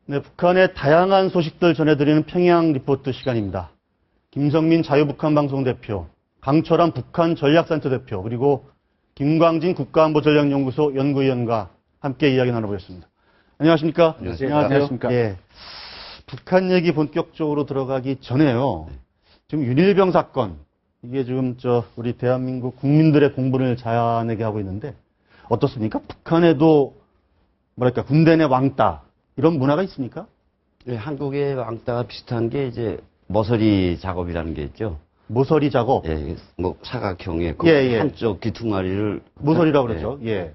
네, 북한의 다양한 소식들 전해드리는 평양 리포트 시간입니다. 김성민 자유북한방송 대표, 강철환 북한 전략센터 대표, 그리고 김광진 국가안보전략연구소 연구위원과 함께 이야기 나눠보겠습니다. 안녕하십니까? 안녕하십니까? 예. 북한 얘기 본격적으로 들어가기 전에요. 지금 윤일병 사건, 이게 지금 우리 대한민국 국민들의 공분을 자아내게 하고 있는데 어떻습니까? 북한에도 뭐랄까 군대 내 왕따 이런 문화가 있습니까? 네, 한국의 왕따가 비슷한 게 이제 머서리 작업이라는 게 있죠. 모서리 작업. 예, 뭐 사각형의 한쪽 귀퉁마리를 모서리라고 그러죠. 예.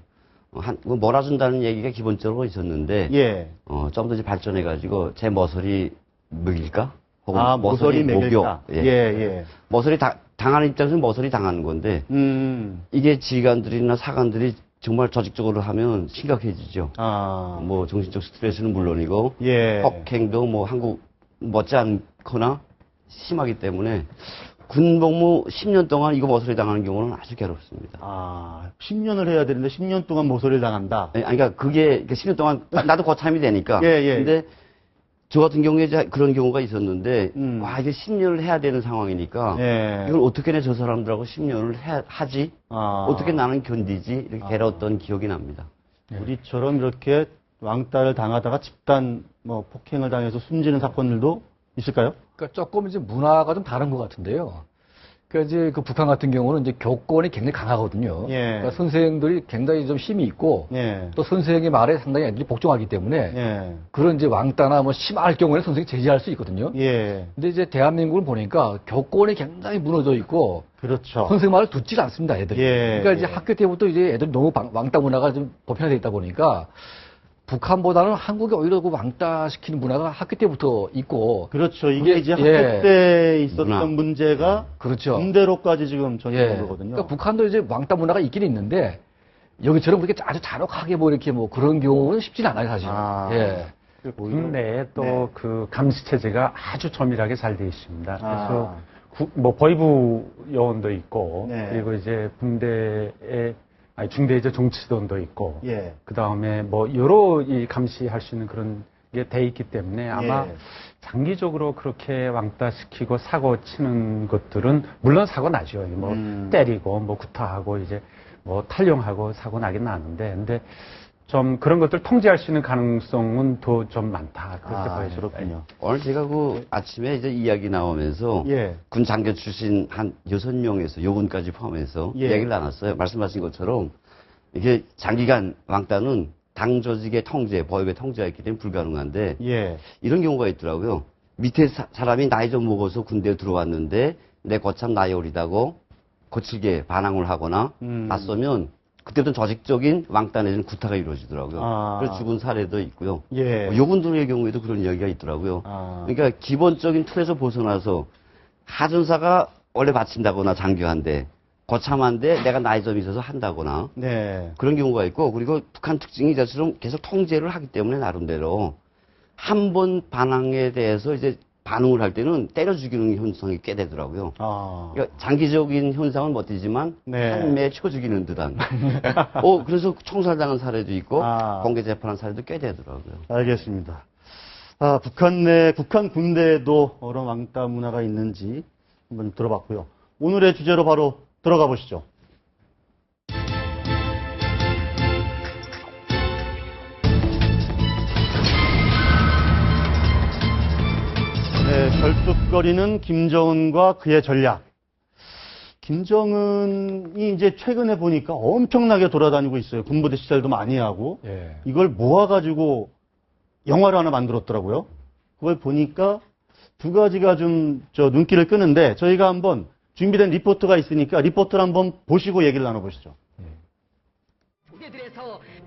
몰아준다는 얘기가 기본적으로 있었는데, 예. 좀 더 이제 발전해가지고 제 머서리 먹일까? 혹은 모서리 먹일까? 예. 예. 머서리 당하는 입장에서는 머서리 당하는 건데, 이게 지휘관들이나 사관들이 정말 조직적으로 하면 심각해지죠. 뭐 정신적 스트레스는 물론이고, 예. 폭행도 뭐 한국 못지 않거나 심하기 때문에 군복무 10년 동안 이거 모서리 당하는 경우는 아주 괴롭습니다. 10년을 해야 되는데 10년 동안 모서리를 당한다? 아니, 그러니까 그게 10년 동안 나도 고참이 되니까. 예. 근데 저 같은 경우에 그런 경우가 있었는데, 이게 10년을 해야 되는 상황이니까, 예. 이걸 어떻게 저 사람들하고 10년을 하지? 어떻게 나는 견디지? 이렇게 괴로웠던 기억이 납니다. 우리처럼 이렇게 왕따를 당하다가 집단 폭행을 당해서 숨지는 사건들도 있을까요? 그러니까 조금 이제 문화가 좀 다른 것 같은데요. 그러니까 이제 그 북한 같은 경우는 이제 교권이 굉장히 강하거든요. 예. 그러니까 선생들이 굉장히 좀 힘이 있고, 예. 또 선생의 말에 상당히 애들이 복종하기 때문에, 예. 그런 이제 왕따나 뭐 심할 경우에는 선생이 제지할 수 있거든요. 예. 근데 이제 대한민국을 보니까 교권이 굉장히 무너져 있고, 그렇죠. 선생 말을 듣질 않습니다, 애들이. 예. 그러니까 이제 학교 때부터 이제 애들이 너무 왕따 문화가 좀 보편화되어 있다 보니까, 북한보다는 한국이 오히려 그 왕따 시키는 문화가 학교 때부터 있고. 그렇죠. 이게 이제 학교 때 있었던 문제가 그렇죠. 군대로까지 지금 전해온 거거든요. 그러니까 북한도 이제 왕따 문화가 있긴 있는데 여기처럼 그렇게 아주 잔혹하게 뭐 이렇게 뭐 그런 경우는 쉽진 않아요, 사실. 국내에 또 그 감시 체제가 아주 조밀하게 잘 돼 있습니다. 그래서 뭐 보위부 요원도 있고 그리고 이제 중대 이제 정치도원도 있고, 그 다음에 뭐 여러 이 감시할 수 있는 그런 게 돼 있기 때문에 아마 장기적으로 그렇게 왕따시키고 사고 치는 것들은 물론 사고 나죠. 뭐 때리고 뭐 구타하고 이제 뭐 탈영하고 사고 나긴 나는데, 근데 좀 그런 것들 통제할 수 있는 가능성은 더 좀 많다. 그렇게 보여집니다. 그렇군요. 오늘 제가 아침에 이제 이야기 나오면서 군 장교 출신 한 6명에서 요군까지 포함해서 이야기를 나눴어요. 말씀하신 것처럼 이게 장기간 왕따는 당 조직의 통제, 보육의 통제가 있기 때문에 불가능한데 이런 경우가 있더라고요. 밑에 사람이 나이 좀 먹어서 군대에 들어왔는데 내 거참 나이 어리다고 거칠게 반항을 하거나 맞서면 그때부터 조직적인 왕따 내지는 구타가 이루어지더라고요. 그래서 죽은 사례도 있고요. 요군들의 경우에도 그런 이야기가 있더라고요. 그러니까 기본적인 틀에서 벗어나서 하전사가 원래 바친다거나 장교한데 거참한데 내가 나이 좀 있어서 한다거나 그런 경우가 있고, 그리고 북한 특징이 이처럼 계속 통제를 하기 때문에 나름대로 한 번 반항에 대해서 이제 반응을 할 때는 때려 죽이는 현상이 꽤 되더라고요. 그러니까 장기적인 현상은 못 되지만 한 매에 쳐 죽이는 듯한. 그래서 총살당한 사례도 있고 공개 재판한 사례도 꽤 되더라고요. 알겠습니다. 북한 군대에도 그런 왕따 문화가 있는지 한번 들어봤고요. 오늘의 주제로 바로 들어가 보시죠. 절뚝거리는 김정은과 그의 전략. 김정은이 이제 최근에 보니까 엄청나게 돌아다니고 있어요. 군부대 시찰도 많이 하고. 이걸 모아가지고 영화를 하나 만들었더라고요. 그걸 보니까 두 가지가 좀 눈길을 끄는데 저희가 한번 준비된 리포트가 있으니까 리포트를 한번 보시고 얘기를 나눠보시죠.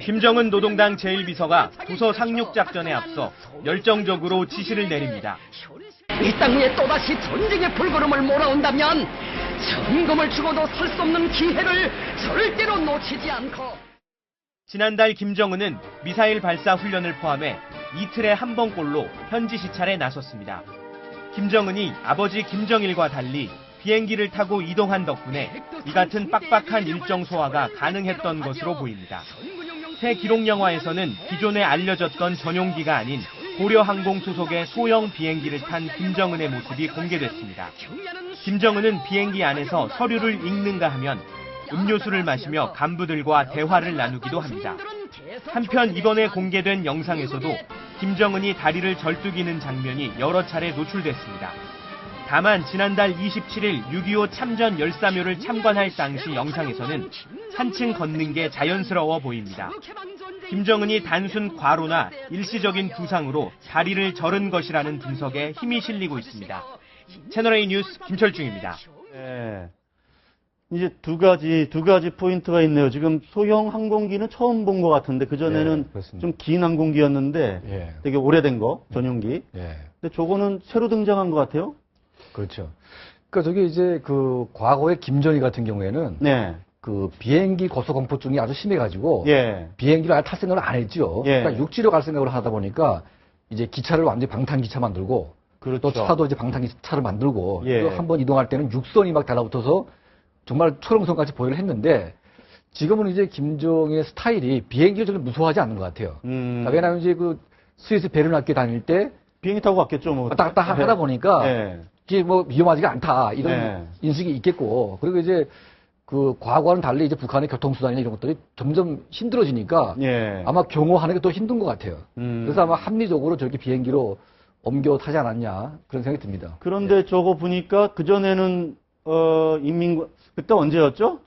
김정은 노동당 제1비서가 부서 상륙작전에 앞서 열정적으로 지시를 내립니다. 이 땅 위에 또다시 전쟁의 불구름을 몰아온다면 천금을 주고도 살 수 없는 기회를 절대로 놓치지 않고. 지난달 김정은은 미사일 발사 훈련을 포함해 이틀에 한 번꼴로 현지 시찰에 나섰습니다. 김정은이 아버지 김정일과 달리 비행기를 타고 이동한 덕분에 이 같은 빡빡한 일정 소화가 가능했던 것으로 보입니다. 새 기록 영화에서는 기존에 알려졌던 전용기가 아닌 고려항공 소속의 소형 비행기를 탄 김정은의 모습이 공개됐습니다. 김정은은 비행기 안에서 서류를 읽는가 하면 음료수를 마시며 간부들과 대화를 나누기도 합니다. 한편 이번에 공개된 영상에서도 김정은이 다리를 절뚝이는 장면이 여러 차례 노출됐습니다. 다만 지난달 27일 6.25 참전 열사묘를 참관할 당시 영상에서는 한층 걷는 게 자연스러워 보입니다. 김정은이 단순 과로나 일시적인 부상으로 다리를 저른 것이라는 분석에 힘이 실리고 있습니다. 채널A 뉴스 김철중입니다. 네. 이제 두 가지 포인트가 있네요. 지금 소형 항공기는 처음 본 것 같은데 그전에는 좀 긴 항공기였는데 되게 오래된 거, 전용기. 근데 저거는 새로 등장한 것 같아요. 그렇죠. 그러니까 저게 이제 그 과거의 김정일 같은 경우에는 그 비행기 고소공포증이 아주 심해가지고 비행기를 아예 탈 생각을 안 했죠. 그러니까 육지로 갈 생각을 하다 보니까 이제 기차를 완전히 방탄기차 만들고 또 차도 이제 방탄기차를 만들고 또 한번 이동할 때는 육선이 막 달라붙어서 정말 초롱성같이 보여를 했는데 지금은 이제 김정일의 스타일이 비행기를 전혀 무서워하지 않는 것 같아요. 그러니까 왜냐하면 이제 그 스위스 베르나께 다닐 때 비행기 타고 갔겠죠. 뭐. 왔다 갔다 하다 보니까 이게 뭐 위험하지가 않다 이런 인식이 있겠고 그리고 이제 그 과거와는 달리 이제 북한의 교통수단이나 이런 것들이 점점 힘들어지니까 아마 경호하는 게 더 힘든 것 같아요. 그래서 아마 합리적으로 저렇게 비행기로 옮겨 타지 않았냐 그런 생각이 듭니다. 그런데 저거 보니까 그전에는 그때 언제였죠?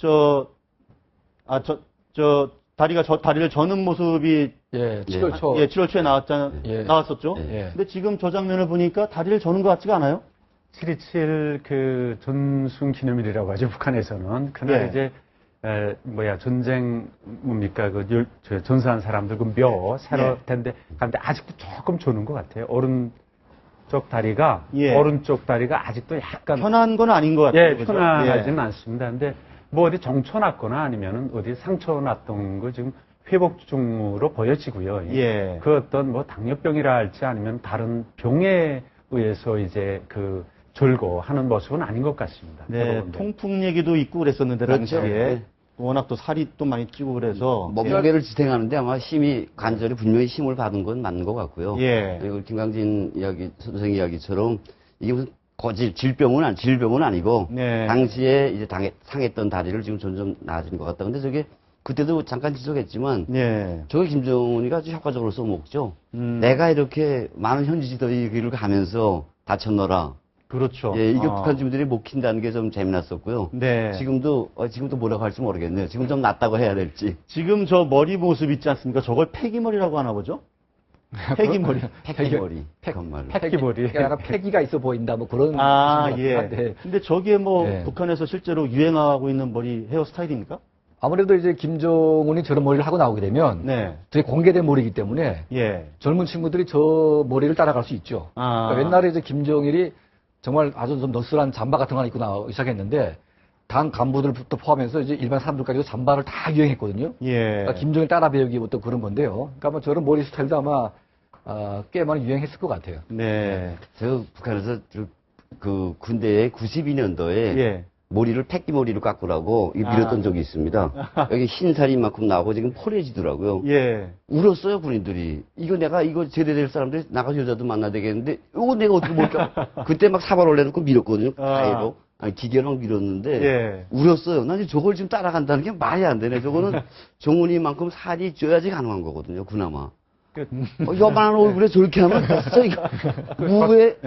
다리를 저는 모습이 7월 초 7월 초에 나왔었죠. 근데 지금 저 장면을 보니까 다리를 저는 것 같지가 않아요? 7.27 그 전순 기념일이라고 하죠, 북한에서는. 그날 이제, 전쟁, 저 전사한 사람들 그 묘, 새로 된데, 근데 아직도 조금 조는 것 같아요. 오른쪽 다리가 아직도 약간. 편한 건 아닌 것 같아요. 편하지는 않습니다. 근데 뭐 어디 정초 났거나 아니면은 어디 상처 났던 거 지금 회복 중으로 보여지고요. 그 어떤 뭐 당뇨병이라 할지 아니면 다른 병에 의해서 이제 졸고 하는 모습은 아닌 것 같습니다. 통풍 얘기도 있고 그랬었는데 당시에 워낙 또 살이 또 많이 찌고 그래서 몸무게를 지탱하는데 아마 관절이 분명히 힘을 받은 건 맞는 것 같고요. 그리고 김광진 선생 이야기처럼 이게 무슨 질병은 아니고 당시에 이제 상했던 다리를 지금 점점 나아진 것 같다. 근데 저게 그때도 잠깐 지적했지만 저게 김정은이가 아주 효과적으로 써먹죠. 내가 이렇게 많은 현지지도의 길을 가면서 다쳤노라. 그렇죠. 이게 북한 주민들이 못 킨다는 게 좀 재미났었고요. 지금도 뭐라고 할지 모르겠네요. 지금 좀 낫다고 해야 될지. 지금 저 머리 모습 있지 않습니까? 저걸 패기머리라고 하나 보죠? 패기머리. 패기머리. 약간 패기가 있어 보인다, 뭐 그런. 근데 저게 북한에서 실제로 유행하고 있는 머리 헤어 스타일입니까? 아무래도 이제 김정은이 저런 머리를 하고 나오게 되면 되게 공개된 머리이기 때문에 젊은 친구들이 저 머리를 따라갈 수 있죠. 그러니까 옛날에 이제 김정일이 정말 아주 좀 너스란 잠바 같은 거 하나 입고 나오기 시작했는데 당 간부들부터 포함해서 이제 일반 사람들까지도 잠바를 다 유행했거든요. 그러니까 김정일 따라 배우기부터 그런 건데요. 그러니까 뭐 저런 머리 스타일도 아마 꽤 많이 유행했을 것 같아요. 저 북한에서 그 군대에 92년도에 머리를 패기머리로 깎으라고 밀었던 적이 있습니다. 여기 흰살이 이만큼 나오고 지금 포래지더라고요. 울었어요, 군인들이. 이거 제대될 사람들이 나가서 여자도 만나야 되겠는데, 이거 내가 어떻게 못까 그때 막 사발 올려놓고 밀었거든요. 가해로. 기계랑 밀었는데, 울었어요. 난 저걸 지금 따라간다는 게 말이 안 되네. 저거는 정훈이만큼 살이 쪄야지 가능한 거거든요, 그나마. 요만한 얼굴에 저렇게 하면 진짜 이거 무게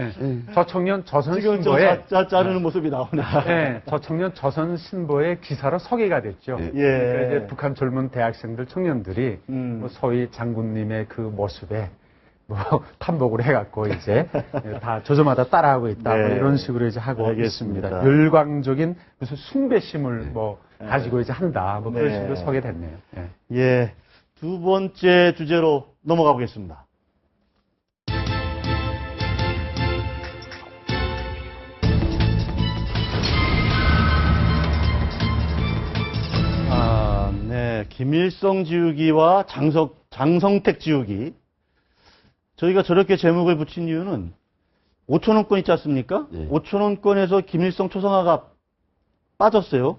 저 청년 조선 지금 신보에 자르는 모습이 나오네. 저 청년 조선 신보의 기사로 소개가 됐죠. 그러니까 이제 북한 젊은 대학생들 청년들이 뭐 소위 장군님의 그 모습에 뭐 탐복을 해갖고 이제 다 조조마다 따라하고 있다 뭐 이런 식으로 이제 하고 있습니다. 열광적인 무슨 숭배심을 뭐 가지고 이제 한다 뭐 그런 식으로 소개됐네요. 두 번째 주제로 넘어가 보겠습니다. 김일성 지우기와 장성택 지우기. 저희가 저렇게 제목을 붙인 이유는 5,000원권 있지 않습니까? 5,000원권에서 김일성 초상화가 빠졌어요.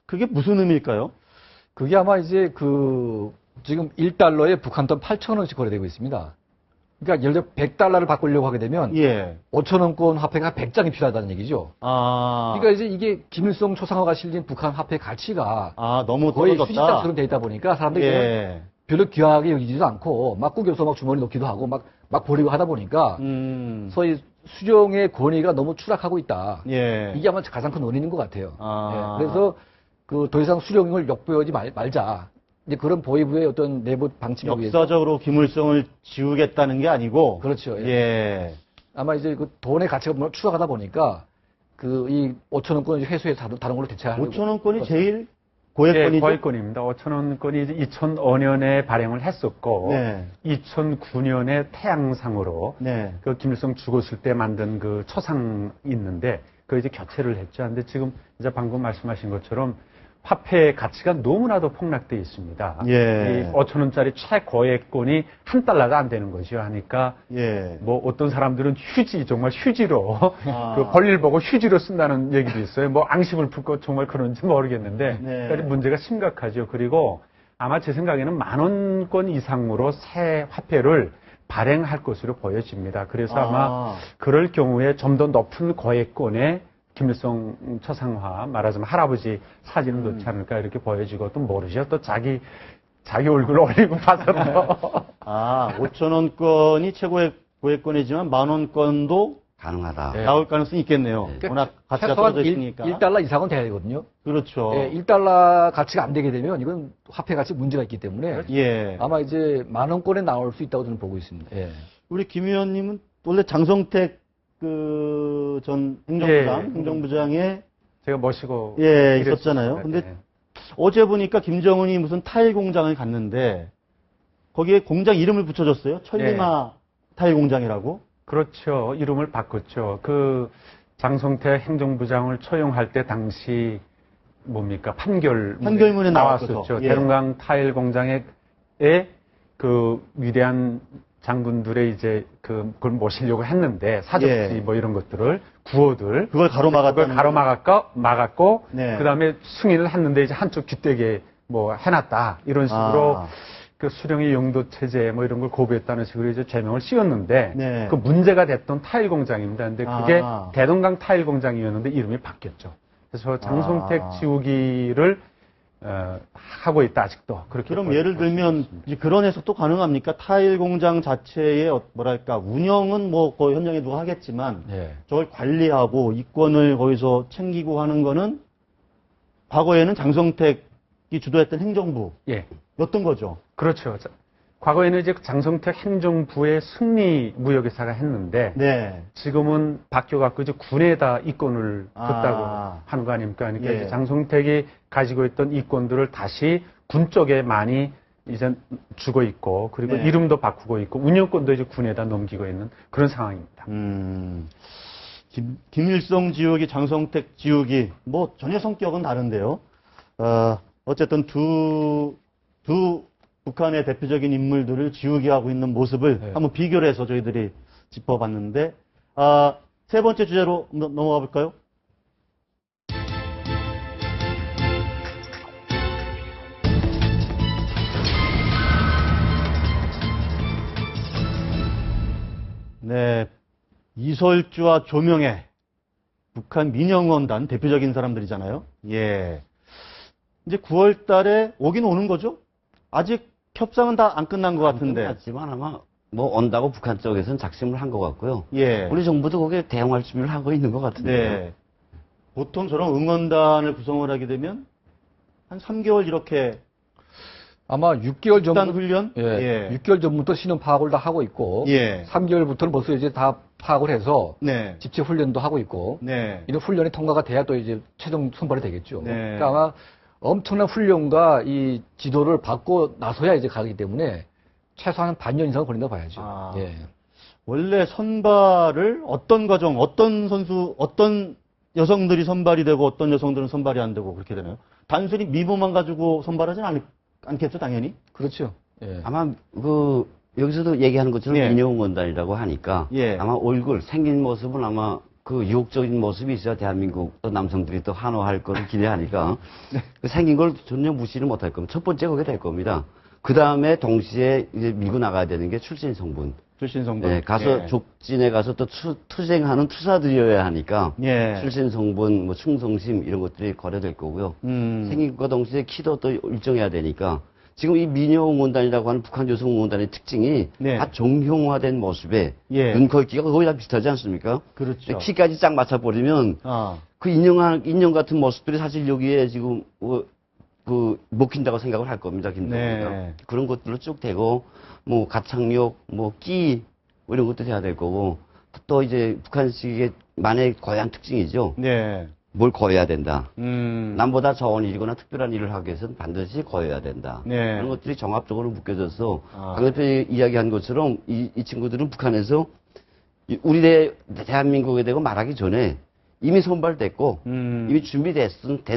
그게 무슨 의미일까요? 그게 아마 이제 지금 1달러에 북한 돈 8,000원씩 거래되고 있습니다. 그러니까 예를 들어 100달러를 바꾸려고 하게 되면 5,000원권 화폐가 100장이 필요하다는 얘기죠. 그러니까 이제 이게 김일성 초상화가 실린 북한 화폐 가치가 너무 거의 떨어졌다. 휴지장처럼 돼 있다 보니까 사람들이 별로 귀하게 여기지도 않고 막 구겨서 막 주머니 넣기도 하고 막 버리고 하다 보니까 소위 수령의 권위가 너무 추락하고 있다. 이게 아마 가장 큰 원인인 것 같아요. 그래서 그 더 이상 수령을 역부여하지 말자. 이제 그런 보위부의 어떤 내부 방침에 의해서 역사적으로 김일성을 지우겠다는 게 아니고 그렇죠. 아마 이제 그 돈의 가치가 추락하다 보니까 그 이 5,000원권을 회수해서 다른 걸로 대체하려고. 5,000원권이 제일 고액권이죠? 고액권입니다. 5,000원권이 2005년에 발행을 했었고 2009년에 태양상으로 그 김일성 죽었을 때 만든 그 초상 있는데 그 이제 교체를 했죠. 근데 지금 이제 방금 말씀하신 것처럼 화폐의 가치가 너무나도 폭락되어 있습니다. 이 5,000원짜리 최고액권이 $1가 안 되는 거죠. 하니까 뭐 어떤 사람들은 정말 휴지로 그 볼일 보고 휴지로 쓴다는 얘기도 있어요. 뭐 앙심을 품고 정말 그런지 모르겠는데 그러니까 문제가 심각하죠. 그리고 아마 제 생각에는 10,000원권 이상으로 새 화폐를 발행할 것으로 보여집니다. 그래서 아마 그럴 경우에 좀 더 높은 고액권의 김일성 초상화, 말하자면 할아버지 사진을 넣지 않을까 이렇게 보여지고 또 모르죠. 또 자기 얼굴 올리고 봐서도. 5,000원권이 최고의 고액권이지만 10,000원권도 가능하다. 나올 가능성이 있겠네요. 워낙 가치가 떨어져 있으니까. 1달러 이상은 돼야 되거든요. 그렇죠. 1달러 가치가 안 되게 되면 이건 화폐 가치 문제가 있기 때문에 아마 이제 10,000원권에 나올 수 있다고 저는 보고 있습니다. 우리 김 의원님은 원래 장성택 전 행정부장에 제가 모시고 있었잖아요. 근데 어제 보니까 김정은이 무슨 타일 공장을 갔는데 거기에 공장 이름을 붙여줬어요. 천리마 타일 공장이라고. 그렇죠. 이름을 바꿨죠. 그 장성택 행정부장을 초용할 때 당시 뭡니까 판결문에 나왔었죠. 대동강 타일 공장에 그 위대한 장군들의 이제 그걸 모시려고 했는데 사적지 뭐 이런 것들을 구호들 그걸 가로막았고 그다음에 승인을 했는데 이제 한쪽 귀때기에 뭐 해놨다 이런 식으로 그 수령의 용도 체제 뭐 이런 걸 고부했다는 식으로 이제 죄명을 씌웠는데 그 문제가 됐던 타일 공장입니다. 근데 그게 대동강 타일 공장이었는데 이름이 바뀌었죠. 그래서 장성택 지우기를 하고 있다 아직도. 그럼 예를 들면 이제 그런 해석도 가능합니까? 타일 공장 자체의 뭐랄까 운영은 뭐 거의 현장에 누가 하겠지만 저걸 관리하고 이권을 거기서 챙기고 하는 거는 과거에는 장성택이 주도했던 행정부였던 거죠. 그렇죠. 과거에는 이제 장성택 행정부의 승리 무역회사가 했는데 지금은 바뀌어갖고 이제 군에다 이권을 줬다고 하는 거 아닙니까? 그러니까 이제 장성택이 가지고 있던 이권들을 다시 군 쪽에 많이 이제 주고 있고 그리고 이름도 바꾸고 있고 운영권도 이제 군에다 넘기고 있는 그런 상황입니다. 김일성 지우기, 장성택 지우기 뭐 전혀 성격은 다른데요. 어쨌든 두 북한의 대표적인 인물들을 지우기하고 있는 모습을 한번 비교를 해서 저희들이 짚어봤는데 세 번째 주제로 넘어가 볼까요? 이설주와 조명애 북한 민영원단 대표적인 사람들이잖아요. 이제 9월 달에 오긴 오는 거죠? 아직 협상은 다 안 끝난 것 같은데. 끝났지만 아마 뭐 온다고 북한 쪽에서는 작심을 한 것 같고요. 우리 정부도 거기에 대응할 준비를 하고 있는 것 같은데요. 보통 저런 응원단을 구성을 하게 되면 한 3개월 이렇게 아마 6개월 전부터 훈련? 6개월 전부터 신원 파악을 다 하고 있고 3개월부터는 벌써 이제 다 파악을 해서 집체 훈련도 하고 있고 이런 훈련이 통과가 돼야 또 이제 최종 선발이 되겠죠. 그러니까 아마 엄청난 훈련과 이 지도를 받고 나서야 이제 가기 때문에 최소한 반년 이상 걸린다고 봐야죠. 원래 선발을 어떤 과정, 어떤 선수, 어떤 여성들이 선발이 되고 어떤 여성들은 선발이 안 되고 그렇게 되나요? 단순히 미모만 가지고 선발하지는 않겠죠, 당연히? 그렇죠. 아마 여기서도 얘기하는 것처럼 민영원단이라고 하니까 아마 얼굴, 생긴 모습은 아마 그 유혹적인 모습이 있어야 대한민국 또 남성들이 또 환호할 것을 기대하니까 생긴 걸 전혀 무시를 못할 겁니다. 첫 번째 그게 될 겁니다. 그 다음에 동시에 이제 밀고 나가야 되는 게 출신 성분. 출신 성분. 네, 가서 족진에 가서 또 투쟁하는 투사들이어야 하니까 출신 성분, 뭐 충성심 이런 것들이 거래될 거고요. 생긴 것과 동시에 키도 또 일정해야 되니까 지금 이 미녀응원단이라고 하는 북한 여성응원단의 특징이 다 정형화된 모습에 눈, 코, 귀가 거의 다 비슷하지 않습니까? 그렇죠. 키까지 쫙 맞춰버리면 그 인형 같은 모습들이 사실 여기에 지금 먹힌다고 생각을 할 겁니다, 김정은이가. 그런 것들로 쭉 되고, 뭐, 가창력, 뭐, 끼, 뭐 이런 것도 돼야 될 거고, 또 이제 북한식의 만의 고유한 특징이죠. 뭘 거해야 된다. 남보다 좋은 일이거나 특별한 일을 하기 위해서는 반드시 거해야 된다. 그런 것들이 종합적으로 묶여져서, 강 대표가 이야기한 것처럼 이 친구들은 북한에서 우리 대한민국에 대고 말하기 전에 이미 선발됐고 이미 준비된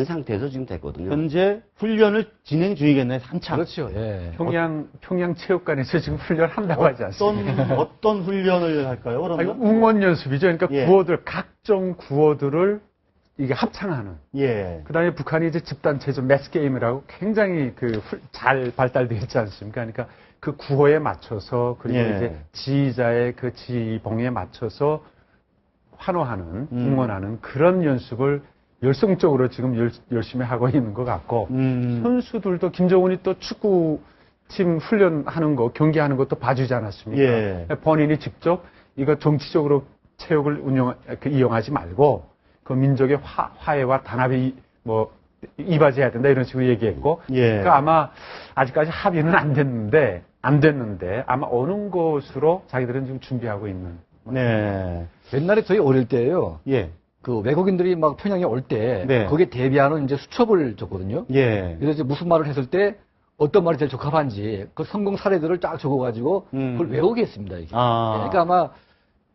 상태에서 지금 됐거든요. 현재 훈련을 진행 중이겠네요. 한참. 그렇죠. 평양 체육관에서 지금 훈련한다고 하지 않습니까? 어떤 훈련을 할까요? 그러면 응원 연습이죠. 그러니까 구호들 각종 구호들을 이게 합창하는. 그다음에 북한이 이제 집단체조 매스 게임이라고 굉장히 잘 발달되어 있지 않습니까? 그러니까 그 구호에 맞춰서 그리고 이제 지휘자의 그 지휘봉에 맞춰서 환호하는, 응원하는 그런 연습을 열성적으로 지금 열심히 하고 있는 것 같고, 선수들도 김정은이 또 축구팀 훈련하는 거, 경기하는 것도 봐주지 않았습니까? 본인이 직접 이거 정치적으로 체육을 이용하지 말고, 그 민족의 화해와 단합이 이바지해야 된다 이런 식으로 얘기했고, 그러니까 아마 아직까지 합의는 안 됐는데 아마 어느 곳으로 자기들은 지금 준비하고 있는. 옛날에 저희 어릴 때예요. 그 외국인들이 막 평양에 올 때 거기에 대비하는 이제 수첩을 줬거든요. 그래서 이제 무슨 말을 했을 때 어떤 말이 제일 적합한지 그 성공 사례들을 쫙 적어가지고 그걸 외우게 했습니다. 이게. 그러니까 아마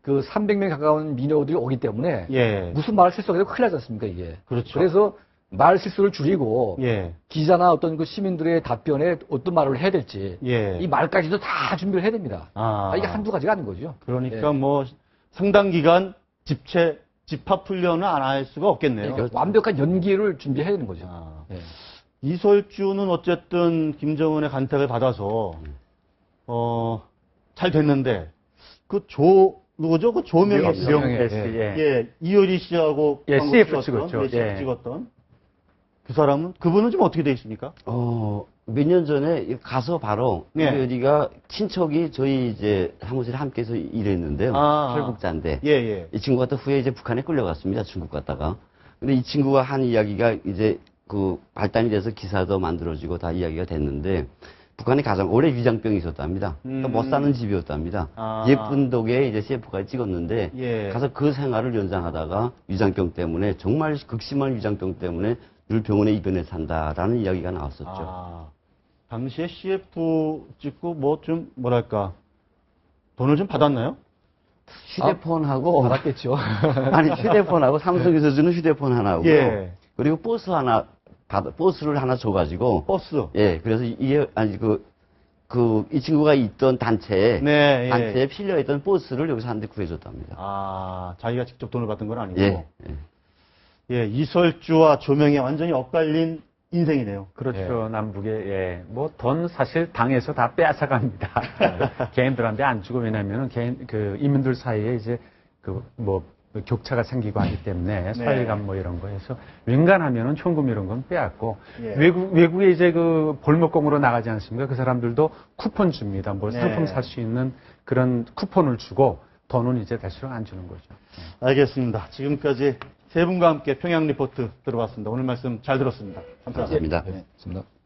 그 300명 가까운 미녀들이 오기 때문에 무슨 말을 실수하게 되면 큰일 나지 않습니까 이게. 그렇죠. 그래서 말 실수를 줄이고 기자나 어떤 그 시민들의 답변에 어떤 말을 해야 될지 이 말까지도 다 준비를 해야 됩니다. 이게 한두 가지가 아닌 거죠. 그러니까 뭐 상당 기간 집합 훈련을 안 할 수가 없겠네요. 그러니까 완벽한 연기를 준비해야 되는 거죠. 이설주는 어쨌든 김정은의 간택을 받아서 잘 됐는데 누구죠? 그 조명희 씨. 이효리 씨하고 CF 찍었죠. 찍었던 그 사람은 그분은 좀 어떻게 돼 있습니까? 몇 년 전에 가서 바로 이효리가 친척이 저희 이제 사무실에 함께해서 일했는데요. 철국자인데 이 친구가 또 후에 이제 북한에 끌려갔습니다. 중국 갔다가. 근데 이 친구가 한 이야기가 이제 그 발단이 돼서 기사도 만들어지고 다 이야기가 됐는데 북한에 가장 오래 위장병이 있었답니다. 그러니까 못 사는 집이었답니다. 예쁜 덕에 이제 CF까지 찍었는데 가서 그 생활을 연장하다가 위장병 때문에 정말 극심한 위장병 때문에 늘 병원에 입원해 산다라는 이야기가 나왔었죠. 당시에 CF 찍고 뭐 좀 뭐랄까 돈을 좀 받았나요? 휴대폰하고 받았겠죠. 아니 휴대폰하고 삼성에서 주는 휴대폰 하나하고 그리고 버스를 하나 줘가지고. 버스? 그래서 이 친구가 있던 단체에 필요했던 버스를 여기서 한 대 구해줬답니다. 자기가 직접 돈을 받은 건 아니고. 이설주와 조명이 완전히 엇갈린 인생이네요. 그렇죠. 남북에, 돈 사실 당에서 다 빼앗아갑니다. 개인들한테 안 주고, 왜냐면은 이민들 사이에 이제 격차가 생기고 하기 때문에 사회감 이런 거에서 웬간하면은 총금 이런 건 빼앗고 외국에 이제 그 볼목공으로 나가지 않습니까? 그 사람들도 쿠폰 줍니다. 상품 살 수 있는 그런 쿠폰을 주고 돈은 이제 대수로 안 주는 거죠. 알겠습니다. 지금까지 세 분과 함께 평양 리포트 들어봤습니다. 오늘 말씀 잘 들었습니다. 감사합니다. 감사합니다.